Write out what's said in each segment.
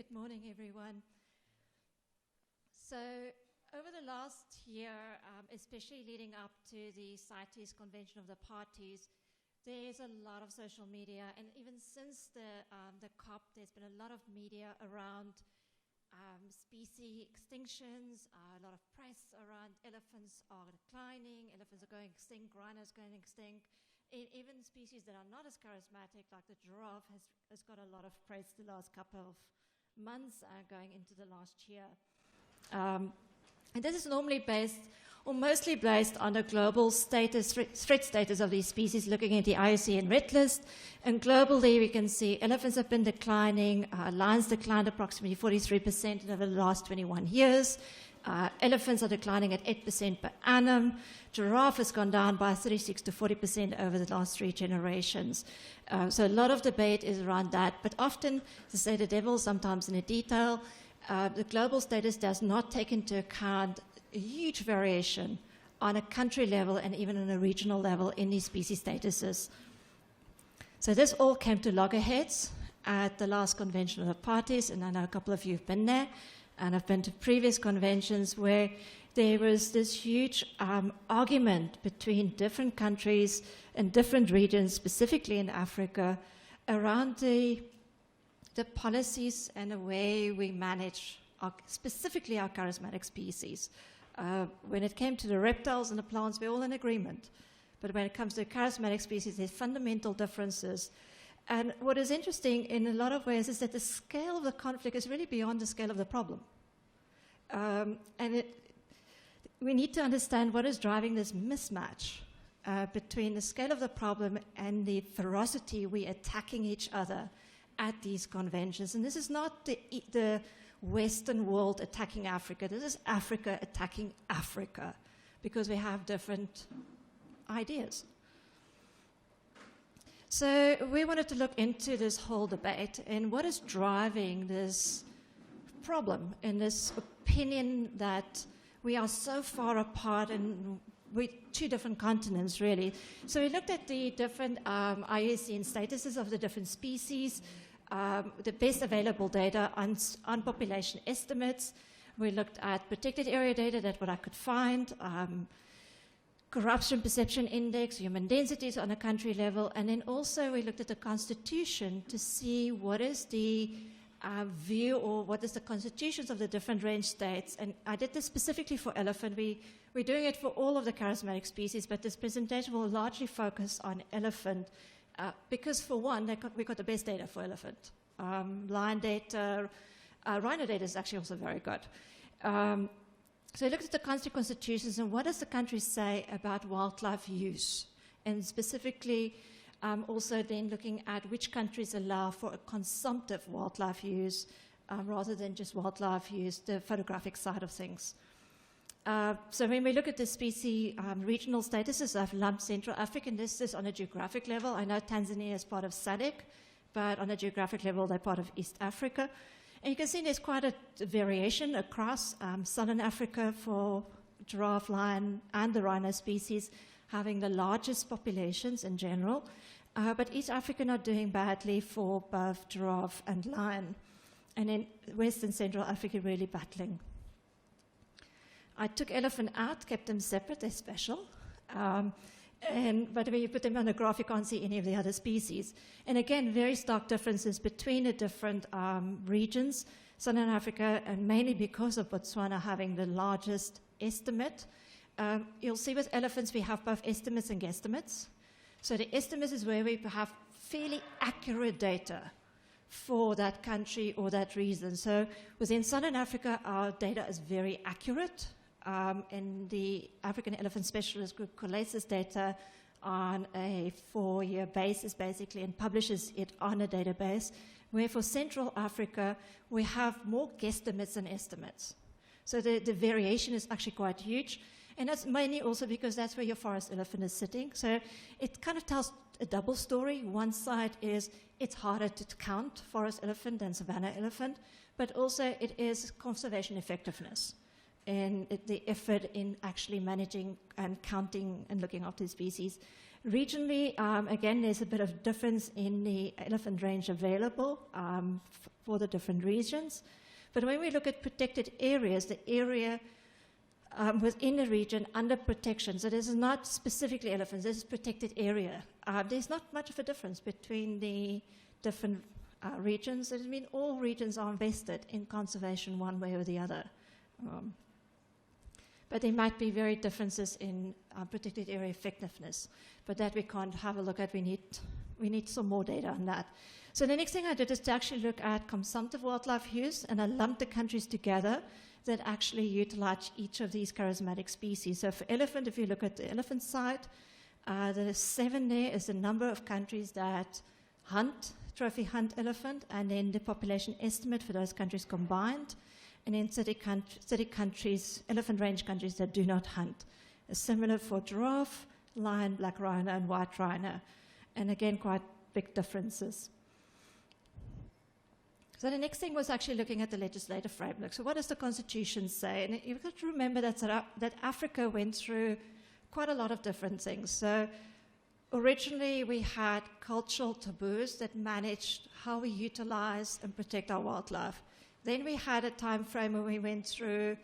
Good morning, everyone. So, over the last year, especially leading up to the CITES Convention of the Parties, there's a lot of social media, and even since the COP, there's been a lot of media around species extinctions, a lot of press around elephants are declining, elephants are going extinct, rhinos going extinct. Even species that are not as charismatic, like the giraffe, has got a lot of press the last couple of months going into the last year. And this is normally based, or mostly based on the global status, threat status of these species, looking at the IUCN Red List. And globally, we can see elephants have been declining, lions declined approximately 43% over the last 21 years. Elephants are declining at 8% per annum. Giraffe has gone down by 36 to 40% over the last 3 generations. So a lot of debate is around that. But often, to say the devil, sometimes in the detail, the global status does not take into account a huge variation on a country level and even on a regional level in these species statuses. So this all came to loggerheads at the last convention of the parties, and I know a couple of you have been there, and I've been to previous conventions where there was this huge argument between different countries and different regions, specifically in Africa, around the policies and the way we manage specifically our charismatic species. When it came to the reptiles and the plants, we're all in agreement. But when it comes to charismatic species, there's fundamental differences. And what is interesting in a lot of ways is that the scale of the conflict is really beyond the scale of the problem. We need to understand what is driving this mismatch between the scale of the problem and the ferocity we're attacking each other at these conventions. And this is not the Western world attacking Africa. This is Africa attacking Africa because we have different ideas. So we wanted to look into this whole debate and what is driving this problem and this opinion that we are so far apart and we're 2 different continents, really. So we looked at the different IUCN statuses of the different species, the best available data on population estimates. We looked at protected area data, that's what I could find, corruption perception index, human densities on a country level, and then also we looked at the constitution to see what is the view or what is the constitutions of the different range states. And I did this specifically for elephant. We're doing it for all of the charismatic species, but this presentation will largely focus on elephant because, for one, we got the best data for elephant. Lion data, rhino data is actually also very good. So we looked at the country constitutions and what does the country say about wildlife use, and specifically also then looking at which countries allow for a consumptive wildlife use rather than just wildlife use, the photographic side of things. So when we look at the species regional statuses, I've lumped Central Africa, and this is on a geographic level. I know Tanzania is part of SADC, but on a geographic level, they're part of East Africa. And you can see there's quite a variation across Southern Africa for giraffe, lion, and the rhino species, having the largest populations in general. But East Africa not doing badly for both giraffe and lion. And in West and Central Africa really battling. I took elephant out, kept them separate, they're special. But when you put them on a graph, you can't see any of the other species. And again, very stark differences between the different regions. Southern Africa, and mainly because of Botswana having the largest estimate. You'll see with elephants, we have both estimates and guesstimates. So the estimates is where we have fairly accurate data for that country or that region. So within Southern Africa, our data is very accurate. And the African Elephant Specialist Group collates this data on a 4-year basis, basically, and publishes it on a database, where for Central Africa, we have more guesstimates than estimates. So the variation is actually quite huge, and that's mainly also because that's where your forest elephant is sitting. So it kind of tells a double story. One side is it's harder to count forest elephant than savanna elephant, but also it is conservation effectiveness and the effort in actually managing and counting and looking after the species. Regionally, again, there's a bit of difference in the elephant range available for the different regions. But when we look at protected areas, the area within a region under protection, so this is not specifically elephants, this is protected area. There's not much of a difference between the different regions. I mean, all regions are invested in conservation one way or the other. But there might be very differences in protected area effectiveness, but that we can't have a look at. We need some more data on that. So the next thing I did is to actually look at consumptive wildlife use, and I lumped the countries together that actually utilize each of these charismatic species. So for elephant, if you look at the elephant side, the 7 there is the number of countries that hunt, trophy hunt elephant, and then the population estimate for those countries combined, and then 30 countries, elephant range countries that do not hunt. It's similar for giraffe, lion, black rhino, and white rhino. And again, quite big differences. So the next thing was actually looking at the legislative framework. So what does the Constitution say? And you've got to remember that Africa went through quite a lot of different things. So originally we had cultural taboos that managed how we utilize and protect our wildlife. Then we had a time frame where we went through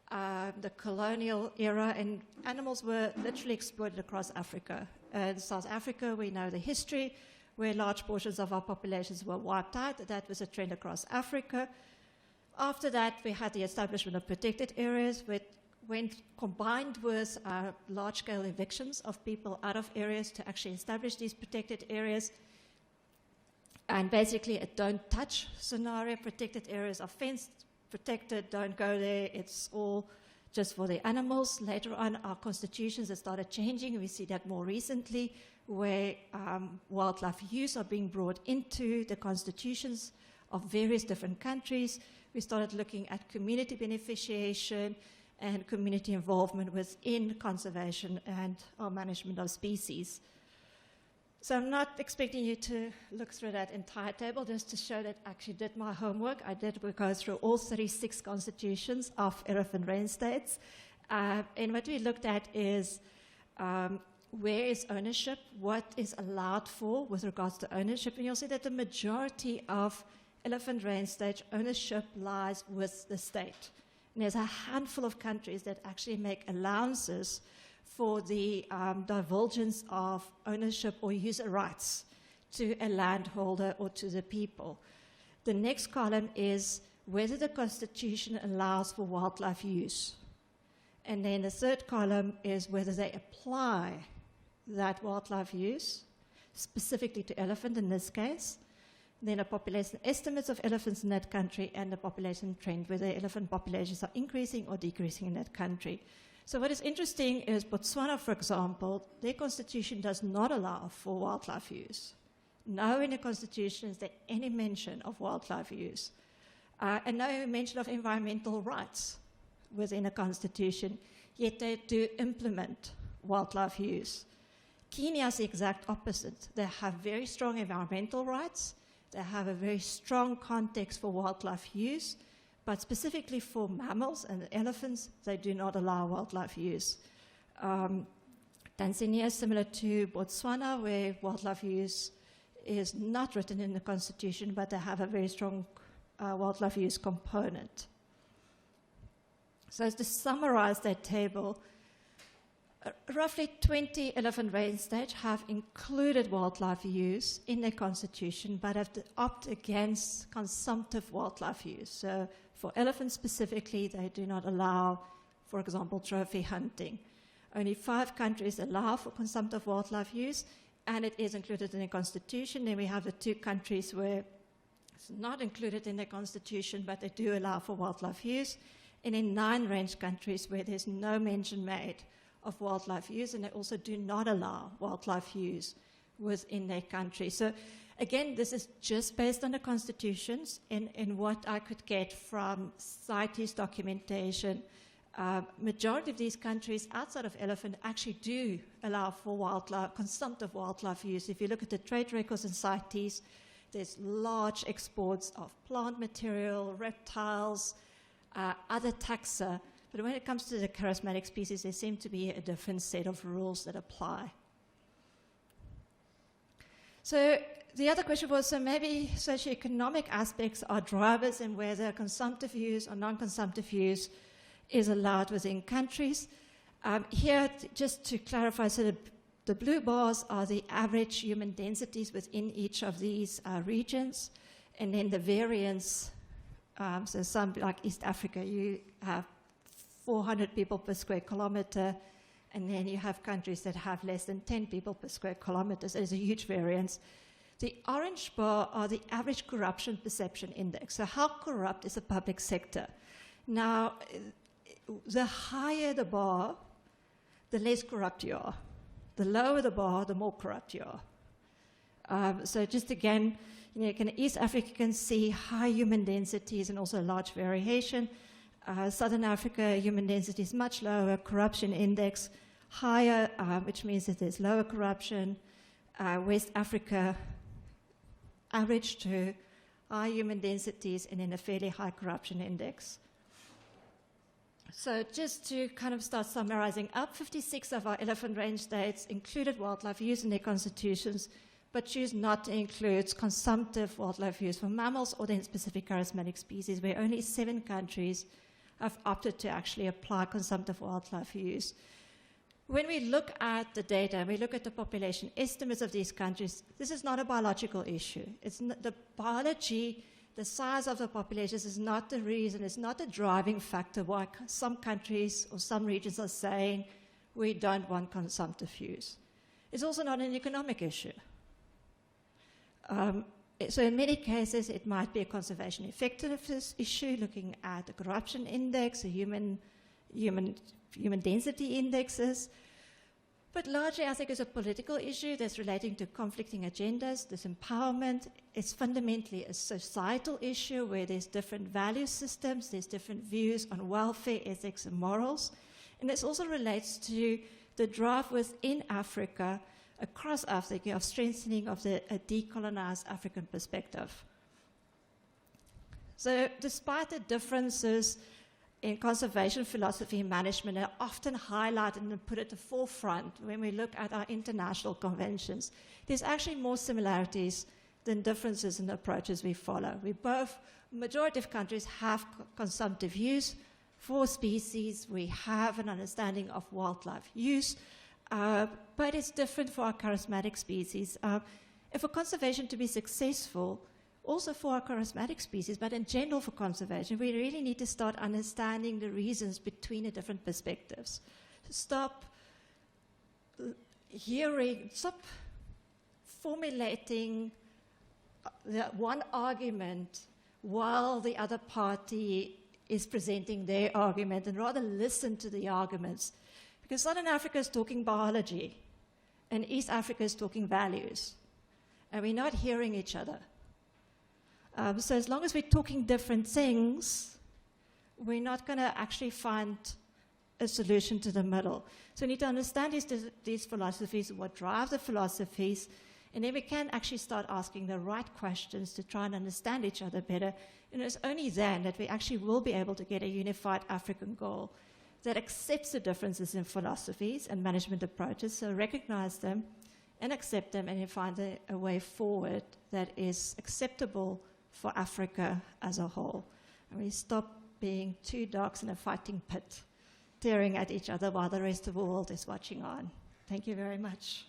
the colonial era, and animals were literally exploited across Africa. In South Africa, we know the history, where large portions of our populations were wiped out. That was a trend across Africa. After that, we had the establishment of protected areas, when combined with large-scale evictions of people out of areas to actually establish these protected areas. And basically a don't touch scenario. Protected areas are fenced, protected, don't go there, it's all just for the animals. Later on, our constitutions have started changing. We see that more recently, where wildlife use are being brought into the constitutions of various different countries. We started looking at community beneficiation and community involvement within conservation and our management of species. So I'm not expecting you to look through that entire table, just to show that I actually did my homework. I did go through all 36 constitutions of elephant range states. And what we looked at is where is ownership, what is allowed for with regards to ownership. And you'll see that the majority of elephant range state ownership lies with the state. And there's a handful of countries that actually make allowances for the divulgence of ownership or user rights to a landholder or to the people. The next column is whether the Constitution allows for wildlife use. And then the third column is whether they apply that wildlife use, specifically to elephant in this case. Then a population estimates of elephants in that country and the population trend, whether elephant populations are increasing or decreasing in that country. So what is interesting is Botswana, for example, their constitution does not allow for wildlife use. Nowhere in the constitution is there any mention of wildlife use. And no mention of environmental rights within a constitution, yet they do implement wildlife use. Kenya is the exact opposite. They have very strong environmental rights. They have a very strong context for wildlife use. But specifically for mammals and elephants, they do not allow wildlife use. Tanzania is similar to Botswana, where wildlife use is not written in the constitution, but they have a very strong wildlife use component. So to summarize that table, roughly 20 elephant range states have included wildlife use in their constitution, but have opted against consumptive wildlife use. So for elephants specifically, they do not allow, for example, trophy hunting. Only 5 countries allow for consumptive wildlife use, and it is included in the constitution. Then we have the 2 countries where it's not included in the constitution, but they do allow for wildlife use. And in 9 range countries where there's no mention made of wildlife use, and they also do not allow wildlife use within their country. So again, this is just based on the constitutions and what I could get from CITES documentation. Majority of these countries outside of elephant actually do allow for consumptive wildlife use. If you look at the trade records in CITES, there's large exports of plant material, reptiles, other taxa. But when it comes to the charismatic species, there seem to be a different set of rules that apply. So the other question was, so maybe socioeconomic aspects are drivers in whether consumptive use or non-consumptive use is allowed within countries. Here, just to clarify, so the blue bars are the average human densities within each of these regions, and then the variance, so some, like East Africa, you have 400 people per square kilometer, and then you have countries that have less than 10 people per square kilometer. So there's a huge variance. The orange bar are the average corruption perception index. So how corrupt is the public sector? Now, the higher the bar, the less corrupt you are. The lower the bar, the more corrupt you are. So just again, East Africa can see high human densities and also large variation. Southern Africa, human density is much lower, corruption index higher, which means that there's lower corruption. West Africa, average to high human densities and then a fairly high corruption index. So just to kind of start summarizing up, 56 of our elephant range states included wildlife use in their constitutions, but choose not to include consumptive wildlife use for mammals or then specific charismatic species, where only 7 countries have opted to actually apply consumptive wildlife use. When we look at the data, we look at the population estimates of these countries, this is not a biological issue. It's not, the biology, the size of the populations is not the reason, it's not the driving factor why some countries or some regions are saying we don't want consumptive use. It's also not an economic issue. So in many cases, it might be a conservation effectiveness issue, looking at the corruption index, the human density indexes. But largely, I think it's a political issue that's relating to conflicting agendas, disempowerment. It's fundamentally a societal issue where there's different value systems, there's different views on welfare, ethics, and morals. And this also relates to the drive within Africa, across Africa, of strengthening of a decolonized African perspective. So despite the differences in conservation philosophy and management are often highlighted and put at the forefront when we look at our international conventions, there's actually more similarities than differences in the approaches we follow. Majority of countries have consumptive use for species. We have an understanding of wildlife use, but it's different for our charismatic species. And for conservation to be successful, also for our charismatic species, but in general for conservation, we really need to start understanding the reasons between the different perspectives. Stop formulating one argument while the other party is presenting their argument, and rather listen to the arguments. Because Southern Africa is talking biology, and East Africa is talking values, and we're not hearing each other. So as long as we're talking different things, we're not going to actually find a solution to the middle. So we need to understand these philosophies, what drives the philosophies, and then we can actually start asking the right questions to try and understand each other better. And it's only then that we actually will be able to get a unified African goal that accepts the differences in philosophies and management approaches, so recognize them and accept them, and then find a way forward that is acceptable for Africa as a whole. And we stop being 2 dogs in a fighting pit, tearing at each other while the rest of the world is watching on. Thank you very much.